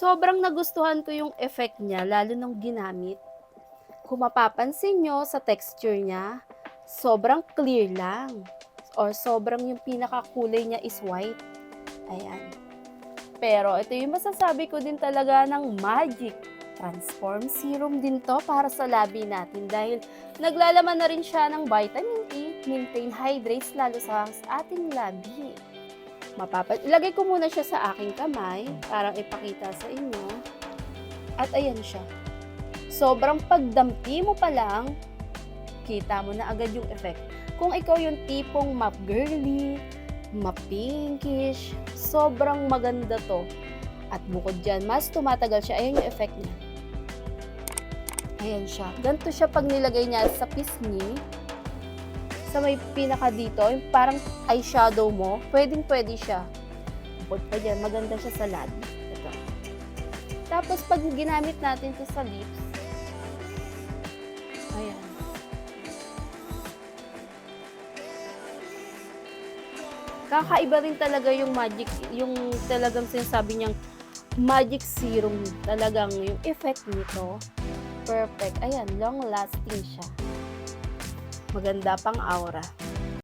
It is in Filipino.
Sobrang nagustuhan ko yung effect niya lalo nung ginamit. Kung mapapansin niyo sa texture niya, sobrang clear lang or sobrang yung pinakakulay niya is white, ayan. Pero ito yung masasabi ko din talaga ng magic, transform serum din 'to para sa labi natin dahil naglalaman na rin siya ng vitamin E, maintain hydrates lalo sa ating labi. Ilagay ko muna siya sa aking kamay para ipakita sa inyo at ayan siya. Sobrang pagdampi mo pa lang, kita mo na agad yung effect. Kung ikaw yung tipong girly, pinkish, sobrang maganda 'to. At bukod diyan, mas tumatagal siya. Ayan yung effect niya. Ayan siya. Ganito siya 'pag nilagay niya sa pisngi, sa may pinaka dito, yung parang eyeshadow mo, puwedeng-puwede siya. Bukod pa diyan, maganda siya sa labi. Ito. Tapos 'pag ginamit natin 'to sa lips, ayan. Kakaiba rin talaga yung yung talagang sinasabi niyang magic serum, talagang yung effect nito, perfect. Ayan, long lasting siya. Maganda pang aura.